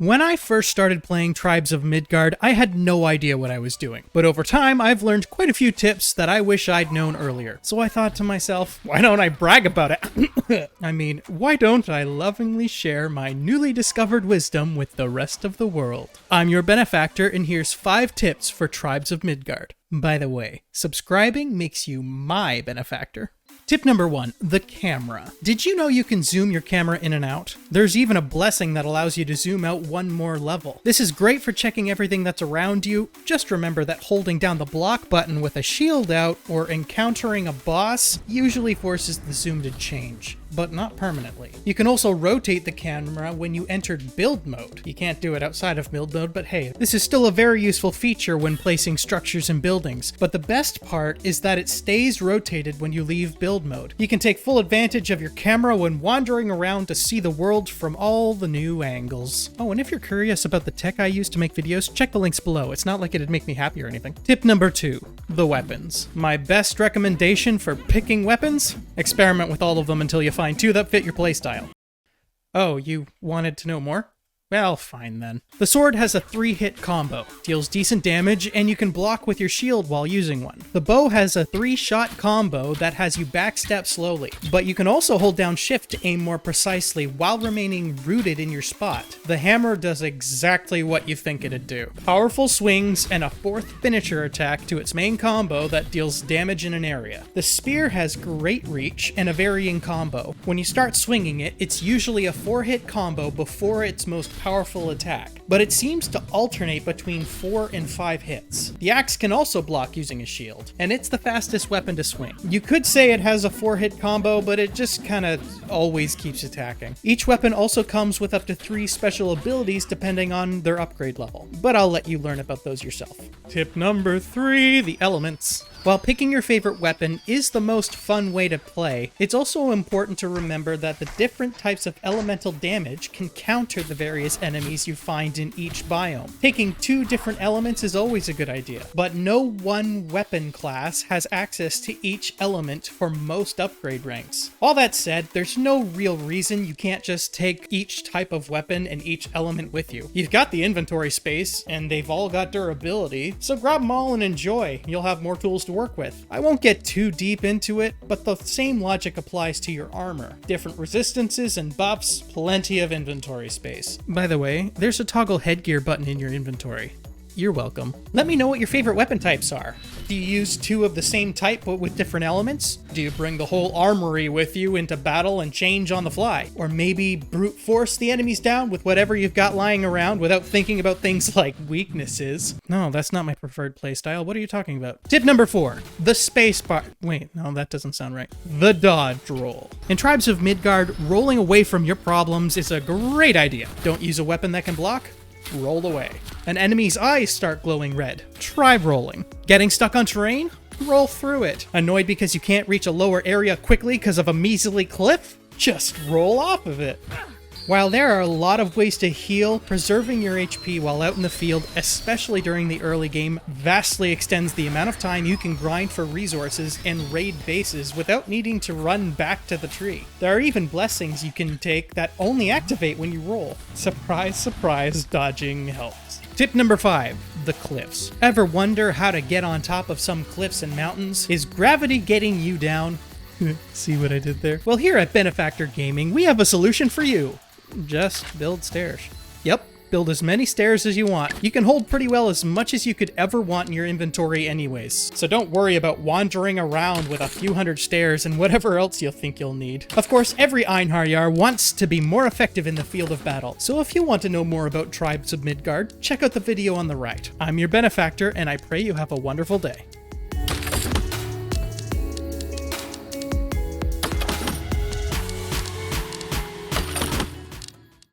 When I first started playing Tribes of Midgard, I had no idea what I was doing. But over time, I've learned quite a few tips that I wish I'd known earlier. So I thought to myself, why don't I brag about it? I mean, why don't I lovingly share my newly discovered wisdom with the rest of the world? I'm your Benefactor, and here's 5 tips for Tribes of Midgard. By the way, subscribing makes you my benefactor. Tip number 1, the camera. Did you know you can zoom your camera in and out? There's even a blessing that allows you to zoom out one more level. This is great for checking everything that's around you. Just remember that holding down the block button with a shield out or encountering a boss usually forces the zoom to change, but not permanently. You can also rotate the camera when you entered build mode. You can't do it outside of build mode, but hey, this is still a very useful feature when placing structures and buildings. But the best part is that it stays rotated when you leave build mode. You can take full advantage of your camera when wandering around to see the world from all the new angles. Oh, and if you're curious about the tech I use to make videos, check the links below. It's not like it'd make me happy or anything. Tip number 2, the weapons. My best recommendation for picking weapons? Experiment with all of them until you find 2 that fit your playstyle. Oh, you wanted to know more? Well, fine then. The sword has a 3-hit combo, deals decent damage, and you can block with your shield while using one. The bow has a 3-shot combo that has you backstep slowly, but you can also hold down shift to aim more precisely while remaining rooted in your spot. The hammer does exactly what you think it'd do. Powerful swings and a 4th finisher attack to its main combo that deals damage in an area. The spear has great reach and a varying combo. When you start swinging it, it's usually a 4-hit combo before its most powerful attack, but it seems to alternate between 4 and 5 hits. The axe can also block using a shield, and it's the fastest weapon to swing. You could say it has a 4-hit combo, but it just kinda always keeps attacking. Each weapon also comes with up to 3 special abilities depending on their upgrade level, but I'll let you learn about those yourself. Tip number 3, the elements. While picking your favorite weapon is the most fun way to play, it's also important to remember that the different types of elemental damage can counter the various enemies you find in each biome. Taking 2 different elements is always a good idea, but no one weapon class has access to each element for most upgrade ranks. All that said, there's no real reason you can't just take each type of weapon and each element with you. You've got the inventory space, and they've all got durability, so grab them all and enjoy. You'll have more tools to work with. I won't get too deep into it, but the same logic applies to your armor. Different resistances and buffs, plenty of inventory space. By the way, there's a toggle headgear button in your inventory. You're welcome. Let me know what your favorite weapon types are. Do you use 2 of the same type but with different elements? Do you bring the whole armory with you into battle and change on the fly? Or maybe brute force the enemies down with whatever you've got lying around without thinking about things like weaknesses? No, that's not my preferred playstyle. What are you talking about? Tip number 4, the space bar. Wait, no, that doesn't sound right. The dodge roll. In Tribes of Midgard, rolling away from your problems is a great idea. Don't use a weapon that can block? Roll away. An enemy's eyes start glowing red. Try rolling. Getting stuck on terrain? Roll through it. Annoyed because you can't reach a lower area quickly because of a measly cliff? Just roll off of it. While there are a lot of ways to heal, preserving your HP while out in the field, especially during the early game, vastly extends the amount of time you can grind for resources and raid bases without needing to run back to the tree. There are even blessings you can take that only activate when you roll. Surprise, surprise, dodging helps. Tip number 5, the cliffs. Ever wonder how to get on top of some cliffs and mountains? Is gravity getting you down? See what I did there? Well, here at Benefactor Gaming, we have a solution for you. Just build stairs. Yep, build as many stairs as you want. You can hold pretty well as much as you could ever want in your inventory anyways, so don't worry about wandering around with a few hundred stairs and whatever else you'll think you'll need. Of course, every Einherjar wants to be more effective in the field of battle, so if you want to know more about Tribes of Midgard, check out the video on the right. I'm your Benefactor, and I pray you have a wonderful day.